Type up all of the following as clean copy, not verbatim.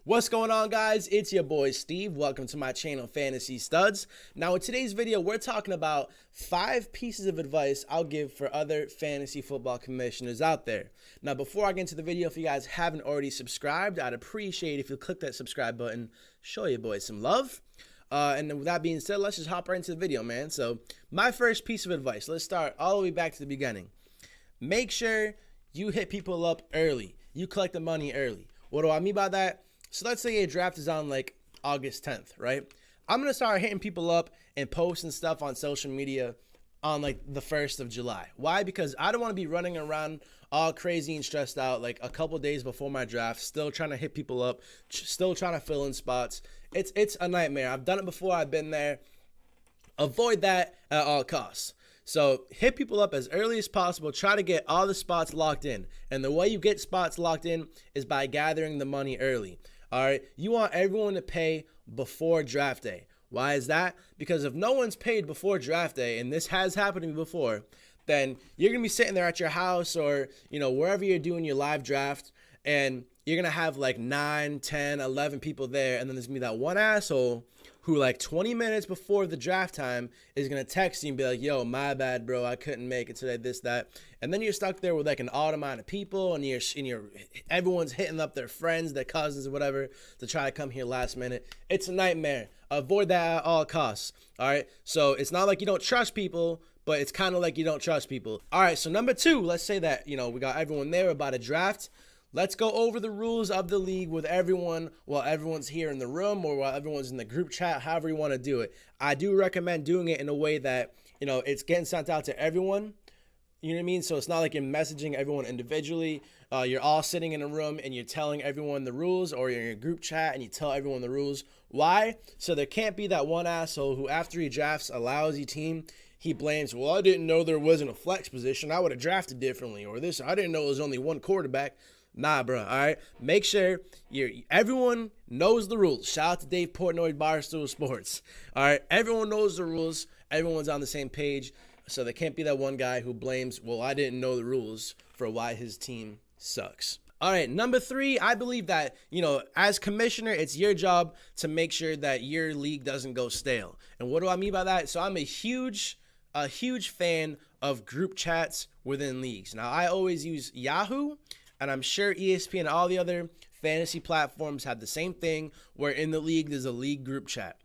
What's going on, guys? It's your boy Steve. Welcome to my channel Fantasy Studs. Now in today's video we're talking about 5 pieces of advice I'll give for other fantasy football commissioners out there. Now before I get into the video, if you guys haven't already subscribed, I'd appreciate if you click that subscribe button, show your boys some love. And with that being said, let's just hop right into the video, man. So my first piece of advice, let's start all the way back to the beginning. Make sure you hit people up early. You collect the money early. What do I mean by that? So let's say a draft is on like August 10th, right? I'm going to start hitting people up and posting stuff on social media on like the 1st of July. Why? Because I don't want to be running around all crazy and stressed out like a couple days before my draft, still trying to hit people up, still trying to fill in spots. It's a nightmare. I've done it before. I've been there. Avoid that at all costs. So hit people up as early as possible. Try to get all the spots locked in. And the way you get spots locked in is by gathering the money early. All right, you want everyone to pay before draft day. Why is that? Because if no one's paid before draft day, and this has happened to me before, then you're going to be sitting there at your house or, wherever you're doing your live draft, and you're going to have like 9, 10, 11 people there, and then there's going to be that one asshole who like 20 minutes before the draft time is going to text you and be like, yo, my bad, bro, I couldn't make it today, this, that. And then you're stuck there with like an odd amount of people, and everyone's hitting up their friends, their cousins or whatever to try to come here last minute. It's a nightmare. Avoid that at all costs. All right. So it's not like you don't trust people, but it's kind of like you don't trust people. All right. So number 2, let's say that, we got everyone there about a draft. Let's go over the rules of the league with everyone while everyone's here in the room or while everyone's in the group chat, however you want to do it. I do recommend doing it in a way that, it's getting sent out to everyone. You know what I mean? So it's not like you're messaging everyone individually. You're all sitting in a room and you're telling everyone the rules, or you're in a group chat and you tell everyone the rules. Why? So there can't be that one asshole who after he drafts a lousy team, he blames, well, I didn't know there wasn't a flex position. I would have drafted differently. Or this, I didn't know there was only one quarterback. Nah, bro, all right? Make sure everyone knows the rules. Shout out to Dave Portnoy, Barstool Sports. All right? Everyone knows the rules. Everyone's on the same page. So there can't be that one guy who blames, well, I didn't know the rules for why his team sucks. All right, number 3, I believe that, as commissioner, it's your job to make sure that your league doesn't go stale. And what do I mean by that? So I'm a huge fan of group chats within leagues. Now, I always use Yahoo, and I'm sure ESPN and all the other fantasy platforms have the same thing, where in the league there's a league group chat.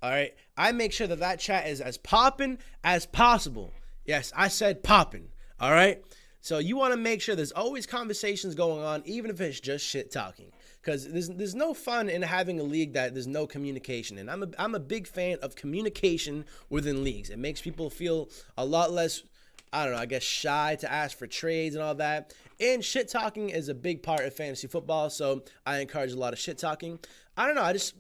All right, I make sure that chat is as poppin' as possible. Yes, I said poppin'. All right, so you want to make sure there's always conversations going on, even if it's just shit talking, because there's no fun in having a league that there's no communication. And I'm a big fan of communication within leagues. It makes people feel a lot less, I don't know, I guess shy to ask for trades and all that. And shit talking is a big part of fantasy football, so I encourage a lot of shit talking. I don't know, I just,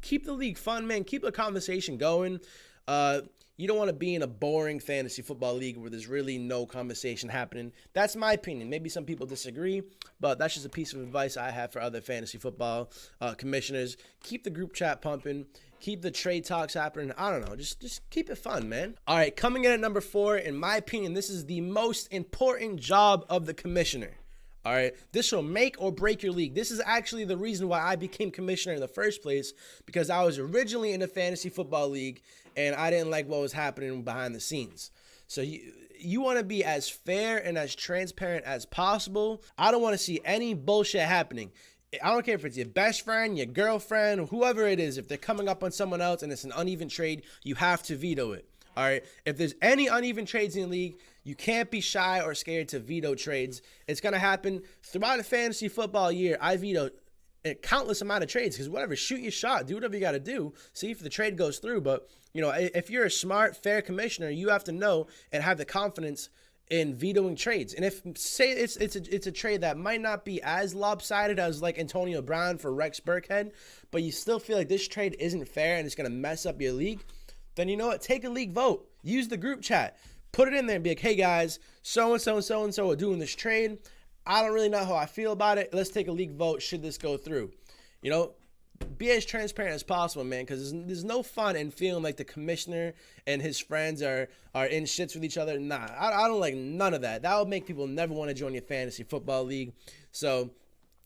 keep the league fun, man. Keep the conversation going. You don't want to be in a boring fantasy football league where there's really no conversation happening. That's my opinion. Maybe some people disagree, but that's just a piece of advice I have for other fantasy football commissioners. Keep the group chat pumping. Keep the trade talks happening. I don't know. Just keep it fun, man. All right, coming in at number 4, in my opinion, this is the most important job of the commissioner. All right, this will make or break your league. This is actually the reason why I became commissioner in the first place, because I was originally in a fantasy football league and I didn't like what was happening behind the scenes. So you want to be as fair and as transparent as possible. I don't want to see any bullshit happening. I don't care if it's your best friend, your girlfriend, whoever it is. If they're coming up on someone else and it's an uneven trade, you have to veto it. All right. If there's any uneven trades in the league, you can't be shy or scared to veto trades. It's going to happen throughout a fantasy football year. I vetoed a countless amount of trades because whatever, shoot your shot, do whatever you got to do, see if the trade goes through. But, if you're a smart, fair commissioner, you have to know and have the confidence in vetoing trades. And if say it's a trade that might not be as lopsided as like Antonio Brown for Rex Burkhead, but you still feel like this trade isn't fair and it's going to mess up your league, then you know what? Take a league vote. Use the group chat. Put it in there and be like, hey guys, so-and-so and so-and-so are doing this trade. I don't really know how I feel about it. Let's take a league vote. Should this go through? Be as transparent as possible, man, because there's no fun in feeling like the commissioner and his friends are in shits with each other. Nah, I don't like none of that. That would make people never want to join your fantasy football league. So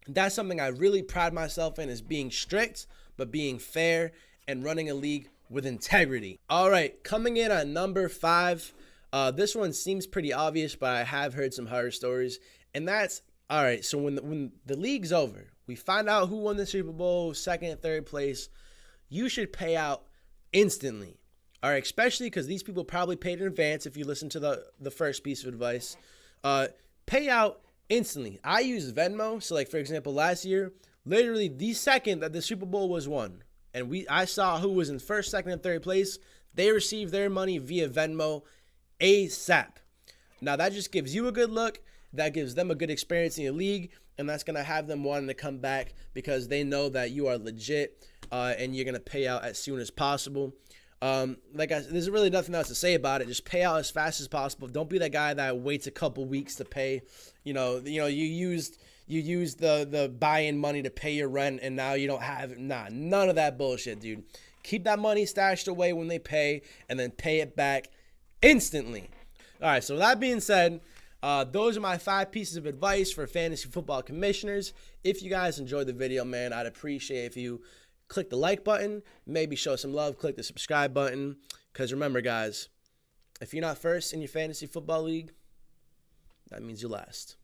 That's something I really pride myself in, is being strict, but being fair and running a league with integrity. All right, coming in at number 5. This one seems pretty obvious, but I have heard some horror stories. And that's, all right, so when the league's over, we find out who won the Super Bowl, second and third place, you should pay out instantly. All right, especially because these people probably paid in advance if you listen to the first piece of advice. Pay out instantly. I use Venmo. So, like, for example, last year, literally the second that the Super Bowl was won, and I saw who was in first, second, and third place, they received their money via Venmo ASAP. Now, that just gives you a good look. That gives them a good experience in your league, and that's going to have them wanting to come back because they know that you are legit and you're going to pay out as soon as possible. There's really nothing else to say about it. Just pay out as fast as possible. Don't be that guy that waits a couple weeks to pay. You used the buy-in money to pay your rent, and now you don't have none of that bullshit, dude. Keep that money stashed away when they pay, and then pay it back instantly. All right. So that being said, those are my 5 pieces of advice for fantasy football commissioners. If you guys enjoyed the video, man, I'd appreciate if you click the like button, maybe show some love, click the subscribe button. Because remember, guys, if you're not first in your fantasy football league, that means you're last.